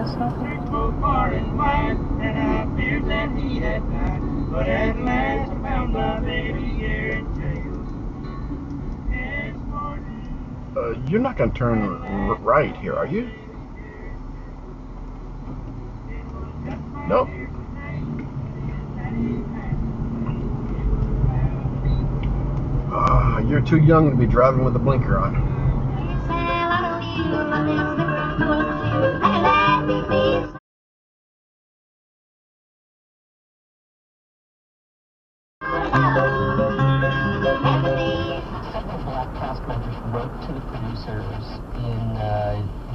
Searched both far and wide, and I feared that he had died. But at last I found my baby here in jail. It's morning. You're not gonna turn right here, are you? Nope. You're too young to be driving with a blinker on. Several black cast members wrote to the producers in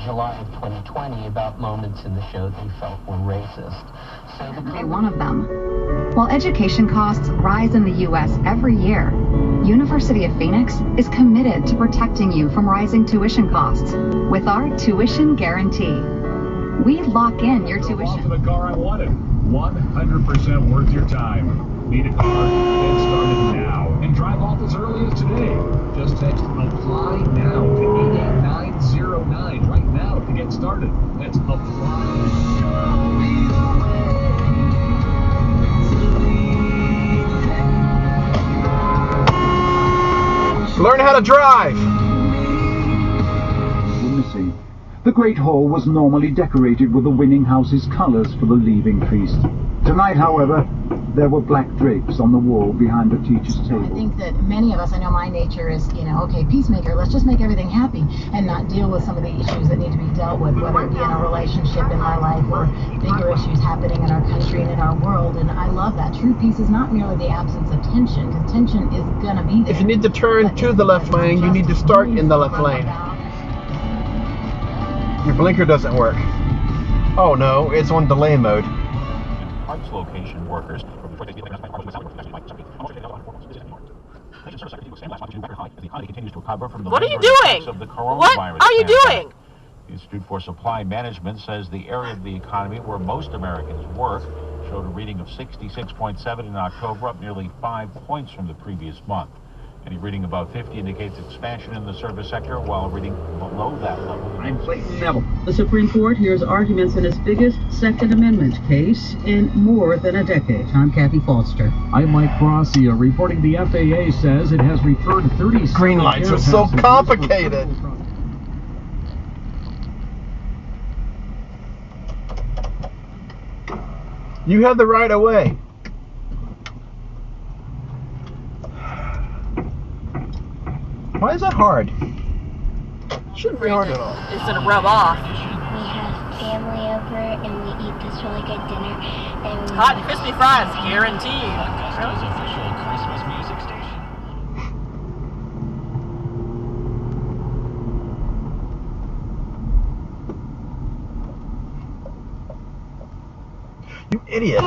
July of 2020 about moments in the show they felt were racist. So One of them. While education costs rise in the U.S. every year, University of Phoenix is committed to protecting you from rising tuition costs with our tuition guarantee. We lock in your tuition. The car I wanted. 100% worth your time. Need a car? Get started now and drive off as early as today. Just text APPLY NOW to 88909 right now to get started. That's APPLY. Learn how to drive! Missing. The Great Hall was normally decorated with the winning house's colours for the leaving feast. Tonight, however, there were black drapes on the wall behind the teacher's table. I think that many of us, I know my nature is, okay, peacemaker, let's just make everything happy and not deal with some of the issues that need to be dealt with, whether it be in a relationship in my life or bigger issues happening in our country and in our world. And I love that. True peace is not merely the absence of tension, because tension is going to be there. If you need to turn to the left lane, you need to start in the left lane. Your blinker doesn't work. Oh no, it's on delay mode. Parks location workers. What are you doing? What are you doing? The Institute for Supply Management says the area of the economy where most Americans work showed a reading of 66.7 in October, up nearly 5 points from the previous month. Any reading above 50 indicates expansion in the service sector, while reading below that level. I'm Clayton Neville. The Supreme Court hears arguments in its biggest Second Amendment case in more than a decade. I'm Kathy Foster. I'm Mike Gracia reporting the FAA says it has referred 30 Green lights are so complicated. You have the right of way. Why is that hard? Shouldn't be hard at all. It's gonna rub off. We have family over and we eat this really good dinner. And Hot and crispy fries, guaranteed. Augusta's official Christmas music station. You idiot.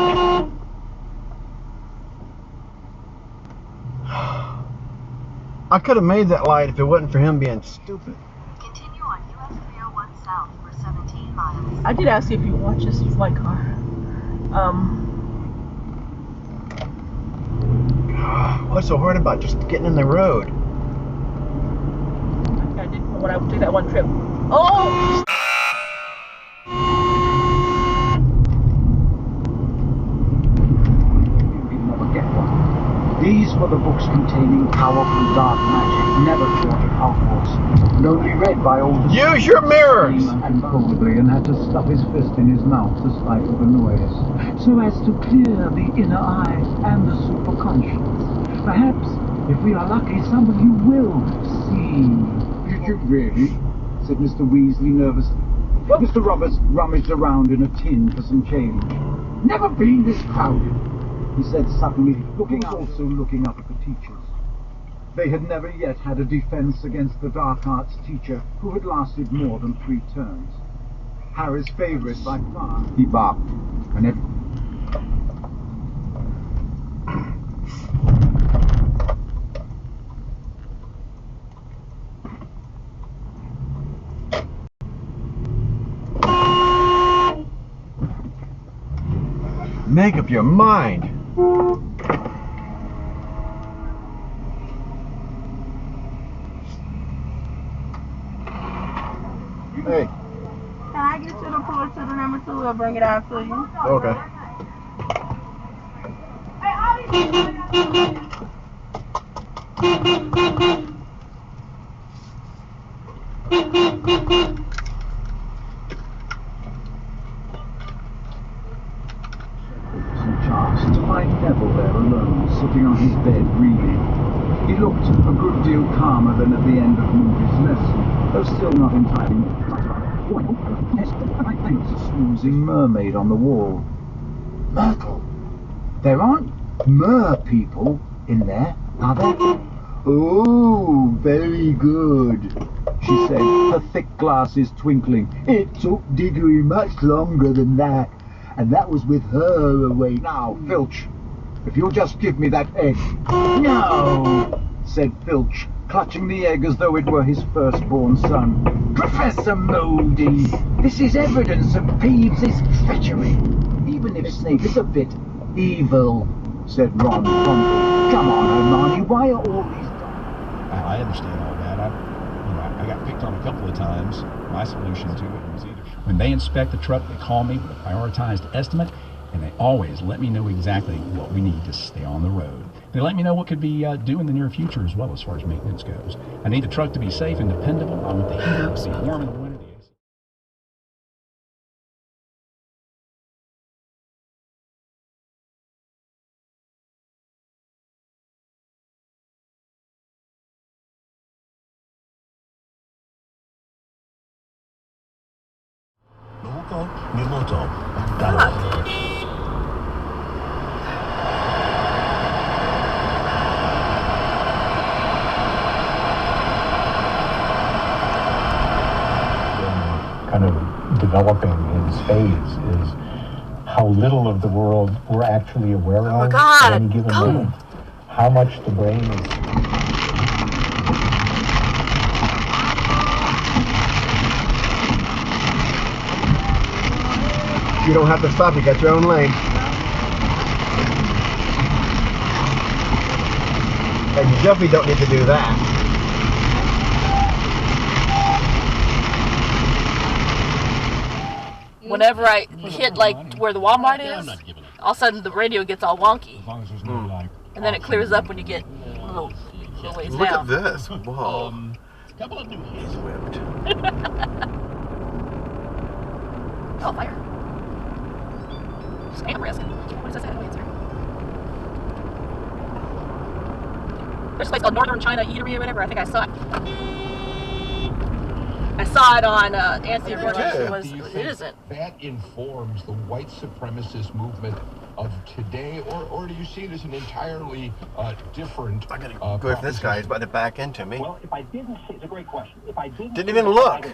I could have made that light if it wasn't for him being stupid. Continue on US 301 South for 17 miles. I did ask you if you watch this flight car. What's so hard about just getting in the road? I did when I took that one trip. Oh! These were the books containing powerful dark magic never taught at Hogwarts, and only read by old... Use your mirrors! ...uncontrollably and had to stuff his fist in his mouth to stifle the noise, so as to clear the inner eye and the superconscious. Perhaps, if we are lucky, some of you will see. Did you really? Said Mr. Weasley nervously. Mr. Roberts rummaged around in a tin for some change. Never been this crowded, he said suddenly, looking up at the teachers. They had never yet had a defense against the dark arts teacher who had lasted more than 3 terms. Harry's favorite by far. He barked, and Make up your mind. Hey. Can I get you to pull to the number 2, we'll bring it out to you. Okay. Chanced to find Neville there alone, sitting on his bed reading. He looked a good deal calmer than at the end of Movie's lesson, though still not entirely. There's a snoozing mermaid on the wall. Myrtle, there aren't mer people in there, are there? Oh, very good, she said, her thick glasses twinkling. It took Diggory much longer than that, and that was with her away. Now, Filch, if you'll just give me that egg. No, said Filch, clutching the egg as though it were his firstborn son. Professor Moldy, this is evidence of Peeves' treachery, even if Snape is a bit evil, said Ron fondly. Come on, Hermione, why are all these... I understand all that. I got picked on a couple of times. My solution to it was either when they inspect the truck, they call me with a prioritized estimate, and they always let me know exactly what we need to stay on the road. They let me know what could be due in the near future as well as far as maintenance goes. I need the truck to be safe and dependable. I want the heater to be warm in the winter. Kind of developing in spades is how little of the world we're actually aware of at any given moment. How much the brain is. You don't have to stop, you got your own lane. And you definitely don't need to do that. Whenever I hit like where the Walmart is, all of a sudden the radio gets all wonky. And then it clears up when you get a little ways down. Look at this. Whoa. Couple of new He's whipped. Oh, fire. Spam risk. What is this answer? There's a place called Northern China Eatery or whatever. I think I saw it. I saw it on Anthony it isn't. That informs the white supremacist movement of today, or do you see it as an entirely different... I'm going to go for this guy. He's about to back into me. Well, if I didn't see, it's a great question. If I didn't even look.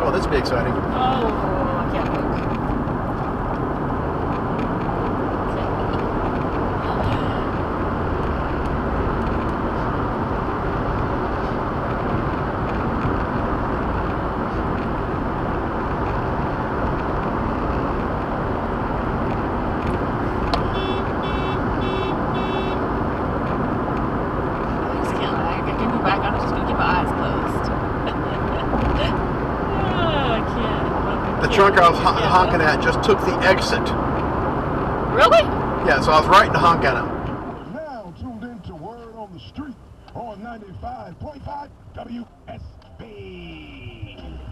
Oh, this would be exciting. Oh, I can't look. The truck I was honking at just took the exit. Really? Yeah, so I was right to honk at him. Now tuned into Word on the Street on 95.5 WSB.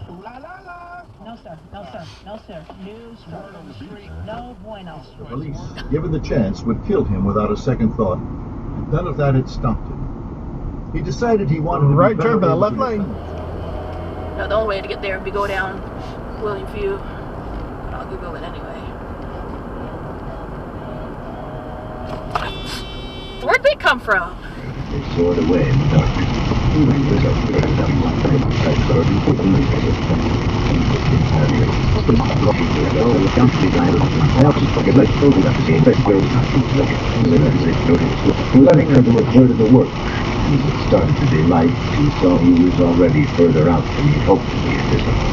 La la la. No sir, no sir, no sir. News, Word on the Street, no bueno. The police, given the chance, would kill him without a second thought. None of that had stopped him. He decided he wanted to right turn for the left lane. No, the only way to get there would be go down William Few. I'll Google it anyway. Where'd they come from? They soared away in the darkness. Letting her do a third of the work. As it started to daylight, he saw he was already further out than he hoped to be at this hour.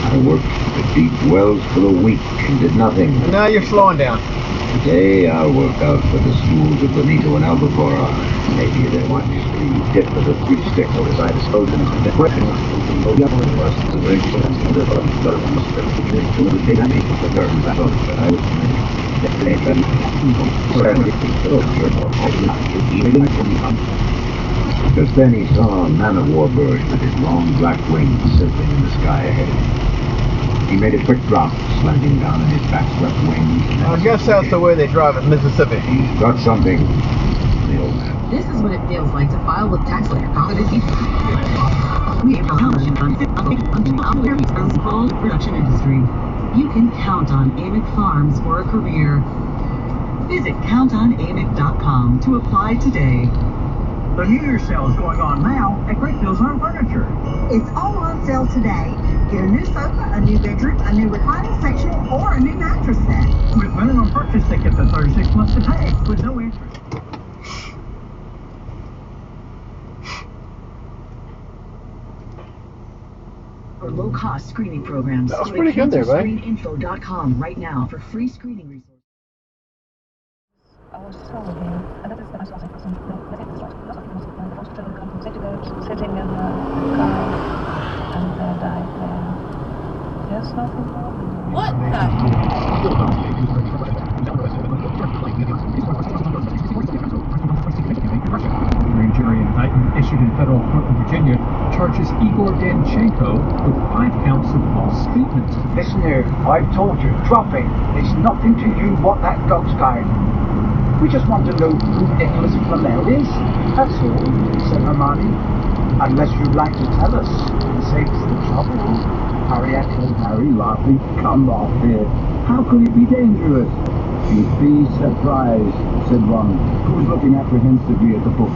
I worked the deep wells for a week and did nothing. And now you're slowing down. Today I'll work out for the schools of Benito and Albuquerque. Maybe they want me to get for the 3 stick as I dispose of the question. Just then he saw a man-of-war bird with his long black wings circling in the sky ahead. He made a quick drop, slanting down on his back-swept wings. I guess that's the way they drive in Mississippi. He's got something. The old man. This is what it feels like to file with tax lawyer production industry. You can count on Amick Farms for a career. Visit countonamick.com to apply today. The New Year's sale is going on now at Great Bills Home Furniture. It's all on sale today. Get a new sofa, a new bedroom, a new reclining sectional, or a new mattress set. With minimum purchase, they get the 36 months to pay with no interest. For low-cost screening programs, that was pretty good there, right? Screeninfo.com right now for free screening resources. What the? Grand jury indictment issued in federal court in Virginia charges Igor Danchenko with 5 counts of false statements. Listen here, I've told you, drop it. It's nothing to you what that dog's got. We just want to know who Nicholas Flamel is. That's all, said Hermione. Unless you'd like to tell us, it saves the trouble. Harriet told Harry, laughing, come off it. How could it be dangerous? You'd be surprised, said Ron, who was looking apprehensively at the book.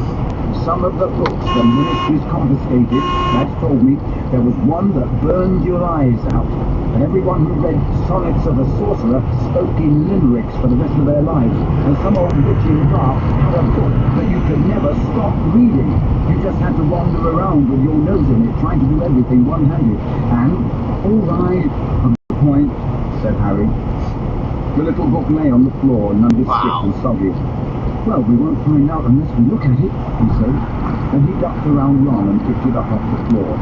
Some of the books the ministry's confiscated, Madge told me, there was one that burned your eyes out. And everyone who read Sonnets of a Sorcerer spoke in limericks for the rest of their lives. And some old witch in Bath had a book that you could never stop reading. You just had to wander around with your nose in it, trying to do everything one-handed. And, all right, a good point, said Harry. The little book lay on the floor, nondescript and soggy. Well, we won't find out unless we look at it, he said. And he ducked around Ron and picked it up off the floor.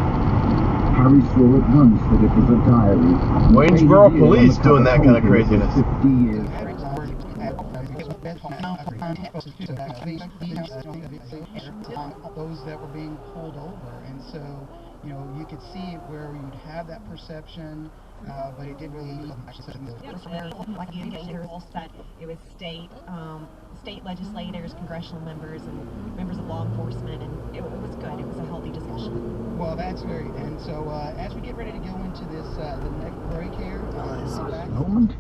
Harry saw at once that it was a diary. Waynesboro police doing that kind of craziness. 50 years. Those that were being pulled over, and so you could see where you'd have that perception, but it didn't really mean like that it was state legislators, congressional members, and members of law enforcement, and it was good. It was a healthy discussion. Well, that's great. And so as we get ready to go into this the next break here, Moment.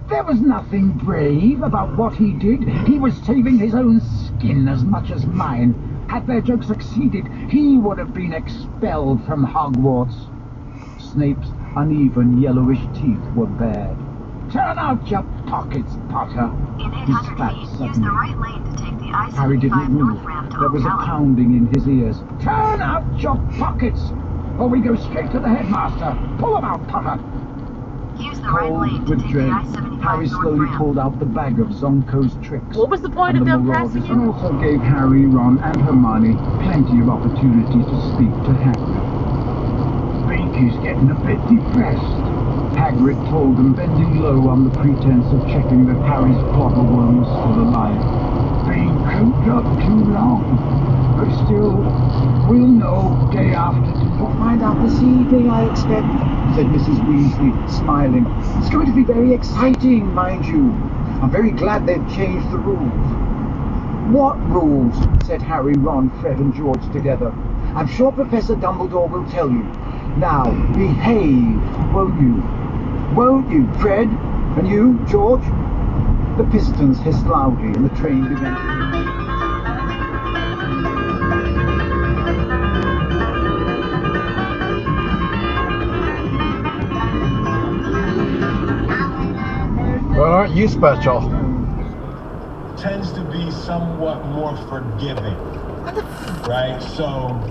There was nothing brave about what he did. He was saving his own skin as much as mine. Had their joke succeeded, he would have been expelled from Hogwarts. Snape's uneven yellowish teeth were bared. Turn out your pockets, Potter. He spat suddenly. Harry didn't move. There was a pounding in his ears. Turn out your pockets, or we go straight to the headmaster. Pull them out, Potter. Cold with dread, Harry slowly pulled out the bag of Zonko's tricks. What was the point of them passing it? And also gave Harry, Ron, and Hermione plenty of opportunity to speak to Hagrid. Think he's getting a bit depressed, Hagrid told them, bending low on the pretense of checking that Harry's blubberworm was still alive. Been cooped up too long, but still, we'll know day after. We'll find out this evening, I expect, said Mrs. Weasley, smiling. It's going to be very exciting, mind you. I'm very glad they've changed the rules. What rules? Said Harry, Ron, Fred and George together. I'm sure Professor Dumbledore will tell you. Now, behave, won't you? Won't you, Fred? And you, George? The pistons hissed loudly and the train began to... Well, aren't you special? Tends to be somewhat more forgiving, right? So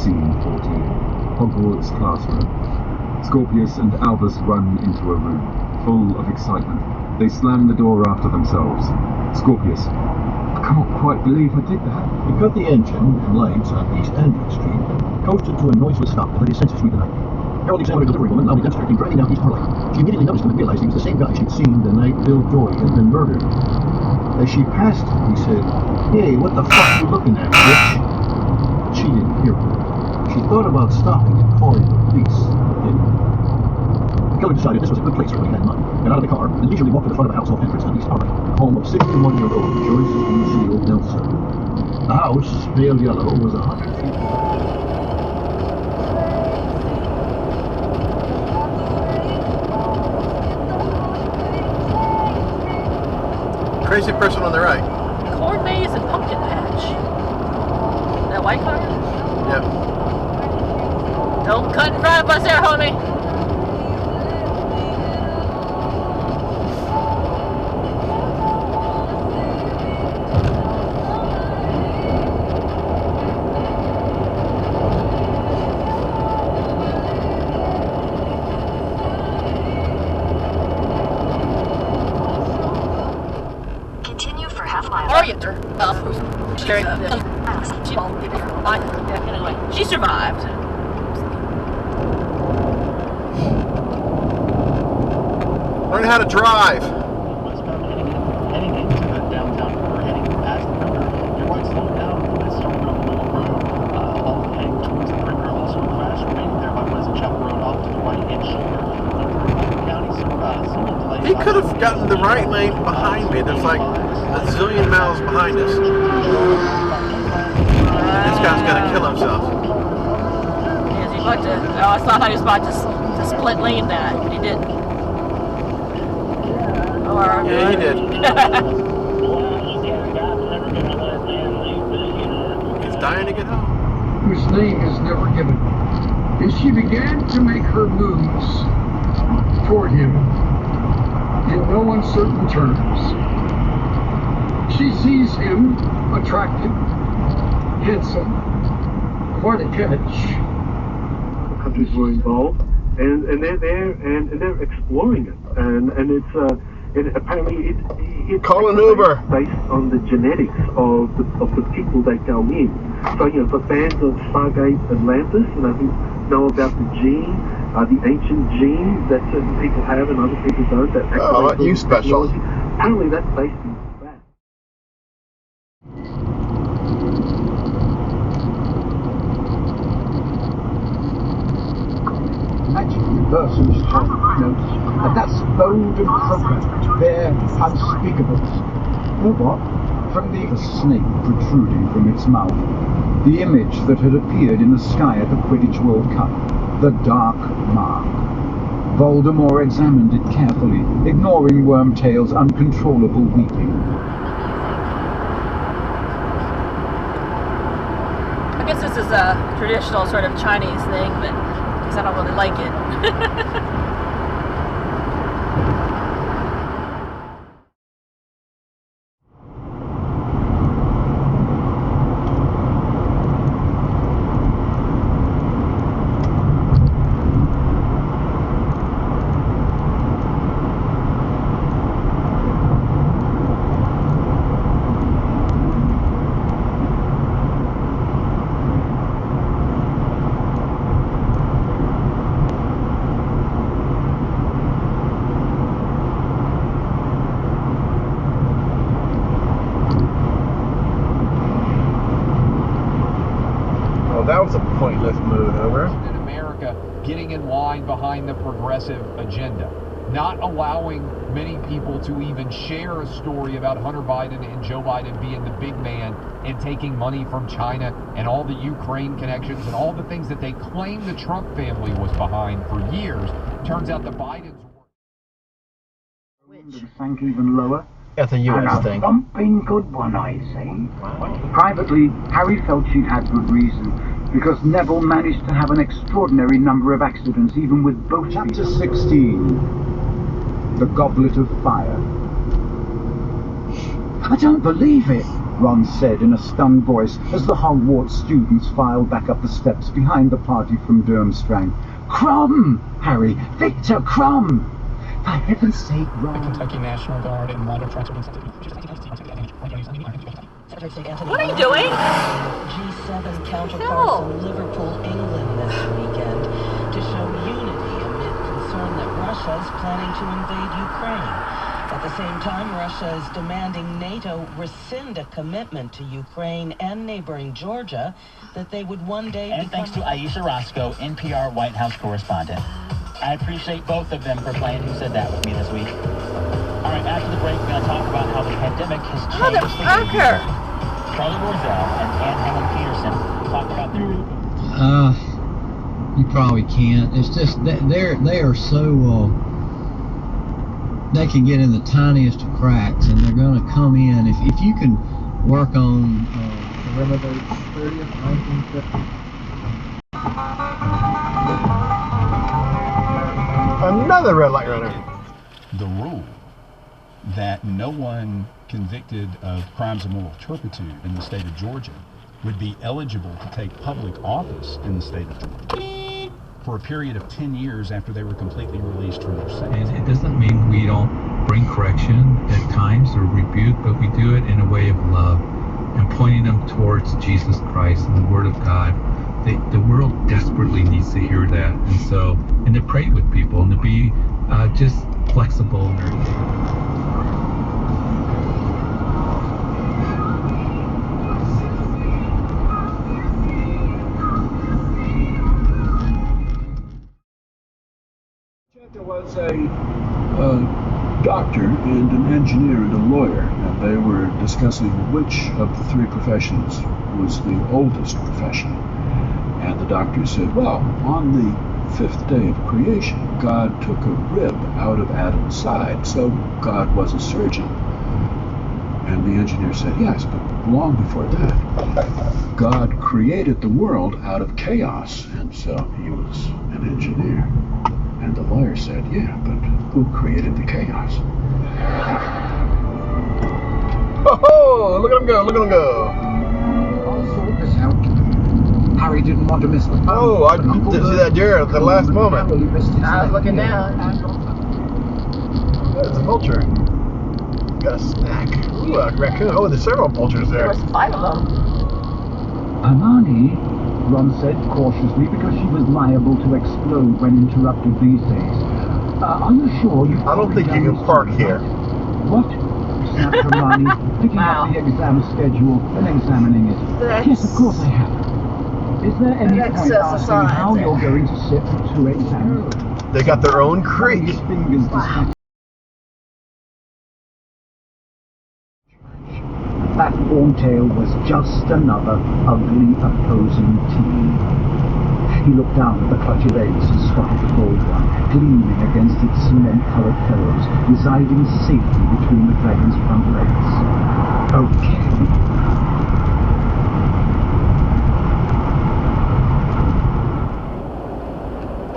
Scene 14. Hogwarts classroom. Scorpius and Albus run into a room, full of excitement. They slam the door after themselves. Scorpius. I can't quite believe I did that. He cut the engine and lights on East Andrew Street, coasted to a noiseless stop, and let his senses sweep the night. Harold examined a delivery woman loudly demonstrating driving down East Harley. She immediately noticed him and realized he was the same guy she'd seen the night Bill Dory had been murdered. As she passed him, he said, "Hey, what the fuck are you looking at, bitch?" But she didn't hear him. She thought about stopping and calling the police, but didn't. The killer decided this was a good place for when he had money, got out of the car, and leisurely walked to the front of a house off entrance on East Harley, home of 61-year-old Joyce Lucille Nelson. The house, pale yellow, was 100 feet long. Crazy person on the right. Corn maze and pumpkin patch. That white car? Yep. Don't cut in front of us there, homie. She survived. Learn how to drive. Heading into the downtown core, heading past the river, you're quite slowed down a little bit, starting on the little road, all heading towards the perimeter. Also a crash waiting there by Pleasant Chapel Road off to the right hand shoulder. County, some delays. He could have gotten the right lane behind me. There's like a zillion miles behind us. This guy's gonna kill himself. Yes, he's about to. Oh, I thought he was about to split lane that, but he didn't. Or, yeah, he did. He's dying to get home. Whose name is never given. And she began to make her moves toward him in no uncertain terms. She sees him attractive, handsome, quite a catch. Countries were involved, and they're there and they're exploring it, and it's apparently it's call an Uber based on the genetics of the people that go in. So for fans of Stargate Atlantis, who know about the gene, the ancient gene that certain people have and other people don't. That aren't you special? Apparently that's based in that. Magic reversals from notes, and that's bold and crooked, bare, unspeakable. Or what? From the snake protruding from its mouth. The image that had appeared in the sky at the Quidditch World Cup. The Dark Mark. Voldemort examined it carefully, ignoring Wormtail's uncontrollable weeping. I guess this is a traditional sort of Chinese thing, but because I don't really like it. That was a pointless move over. In America, getting in line behind the progressive agenda, not allowing many people to even share a story about Hunter Biden and Joe Biden being the big man and taking money from China and all the Ukraine connections and all the things that they claim the Trump family was behind for years. Turns out the Bidens were sank even lower. That's a U.S. thing. A thumping good one, I say. Privately, Harry felt she'd had good reason, because Neville managed to have an extraordinary number of accidents, even with both feet. Chapter 16. The Goblet of Fire. I don't believe it. Ron said in a stunned voice as the Hogwarts students filed back up the steps behind the party from Durmstrang. Crumb! Harry! Victor Crumb! For heaven's sake, Ron. The Kentucky National Guard and ladder trucks have been sent to What are you doing? G7 counterparts in Liverpool, England this weekend to show unity amid concern that Russia is planning to invade Ukraine. At the same time, Russia is demanding NATO rescind a commitment to Ukraine and neighboring Georgia that they would one day And thanks to Aisha Roscoe, NPR White House correspondent. I appreciate both of them for playing Who Said That with me this week. All right, after the break, we're going to talk about how the pandemic has changed the way we work. Charlie Warzel and Ann Helen Peterson talk about their... You probably can't. It's just that they are so they can get in the tiniest of cracks, and they're going to come in. If you can work on November 30th, 1950. Another red light runner. The rule that no one convicted of crimes of moral turpitude in the state of Georgia would be eligible to take public office in the state of Georgia for a period of 10 years after they were completely released from their sentence. And it doesn't mean we don't bring correction at times or rebuke, but we do it in a way of love and pointing them towards Jesus Christ and the Word of God. The world desperately needs to hear that, and to pray with people and to be just flexible and everything. There was a doctor and an engineer and a lawyer, and they were discussing which of the three professions was the oldest profession. And the doctor said, well, on the 5th day of creation, God took a rib out of Adam's side, so God was a surgeon. And the engineer said, yes, but long before that, God created the world out of chaos, and so he was an engineer. And the lawyer said, yeah, but who created the chaos? Oh, look at him go, look at him go. I'll sort this out. Harry didn't want to miss the fun. Oh, I didn't see that deer at the last moment. I was looking down. There's a vulture. Got a snack. Ooh, a raccoon. Oh, there's several vultures there. There was 5 of them. Hermione, Ron said cautiously, because she was liable to explode when interrupted these days. Are you sure you... I don't think you can park here. What? Snapped Hermione, picking up the exam schedule and examining it. Yes, of course I have. Is there any point asking how you're going to sit for 2 exams? They got their own creek. That Wartail was just another ugly opposing team. He looked down at the clutch of eggs and spotted the gold one, gleaming against its cement-colored fellows, residing safely between the dragon's front legs. Okay.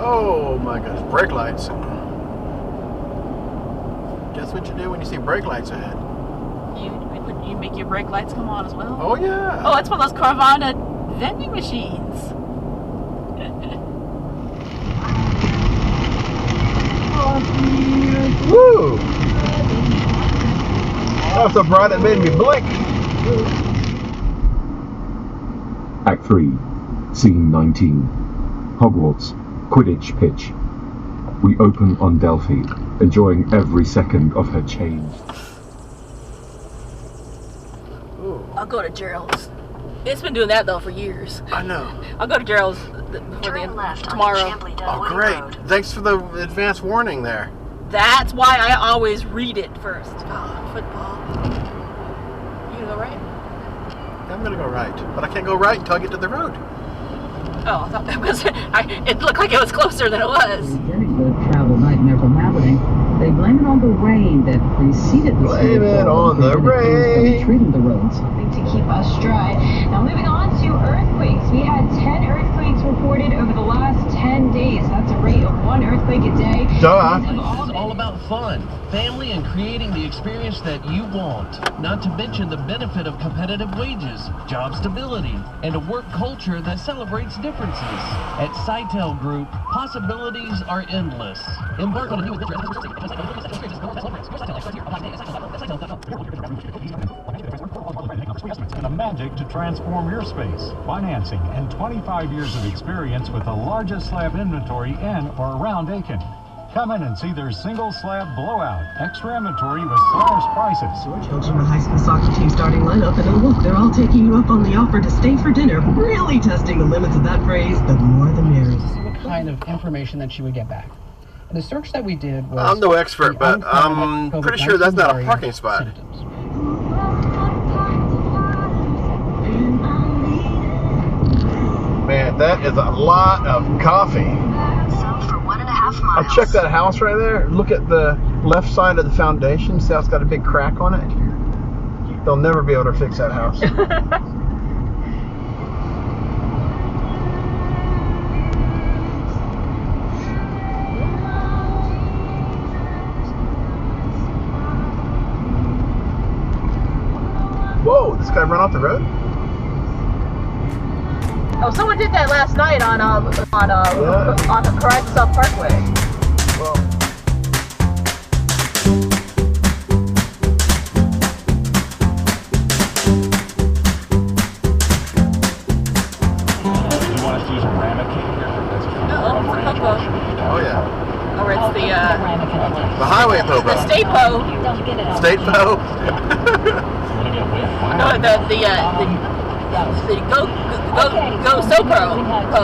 Oh my gosh, brake lights. Guess what you do when you see brake lights ahead? You make your brake lights come on as well? Oh yeah. Oh, it's one of those Carvana vending machines. Woo! That's so bright it made me blink. Act 3, Scene 19. Hogwarts, Quidditch pitch. We open on Delphi, enjoying every second of her change. I'll go to Gerald's. It's been doing that though for years. I know. I'll go to Gerald's tomorrow. Oh great. Thanks for the advance warning there. That's why I always read it first. Oh, football. You gonna go right? I'm gonna go right, but I can't go right until I get to the road. Oh, I thought that was. It looked like it was closer than it was. Getting the travel nightmare from happening. They blame it on the rain that preceded the Blame it on the rain. Treating the roads. Something to keep us washed dry. Now moving on to earthquakes. We had 10 earthquakes reported over the last 10 days. That's a rate of 1 earthquake a day. Duh. It's all about fun, family, and creating the experience that you want. Not to mention the benefit of competitive wages, job stability, and a work culture that celebrates differences. At Sitel Group, possibilities are endless. Embark on a new adventure. And the magic to transform your space, financing, and 25 years of experience with the largest slab inventory in or around Aiken. Come in and see their single slab blowout, extra inventory with slashed prices. Children, the high school soccer team starting lineup, and oh look, they're all taking you up on the offer to stay for dinner. Really testing the limits of that phrase, the more the merrier. To see what kind of information that she would get back. The search that we did was... I'm no expert, but I'm pretty sure that's not a parking spot. Man, that is a lot of coffee. For 1.5 miles. I checked that house right there. Look at the left side of the foundation. See how it's got a big crack on it? They'll never be able to fix that house. Whoa, this guy ran off the road? Oh, someone did that last night on the Carissa Parkway. Well. You want us to use a ramekin here? That's a popo. Oh, yeah. Or it's the highway popo. The state po. State po? No, the Go SoPro po.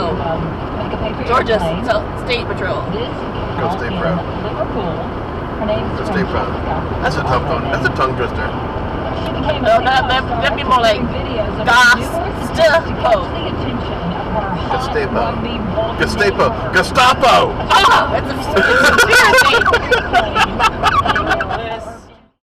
Georgia State Patrol. Go State Pro. Go State Pro. That's a tough one. That's a tongue twister. No, that'd be more like Gestapo. Gestapo. Gestapo. Gestapo! Oh, it's a conspiracy.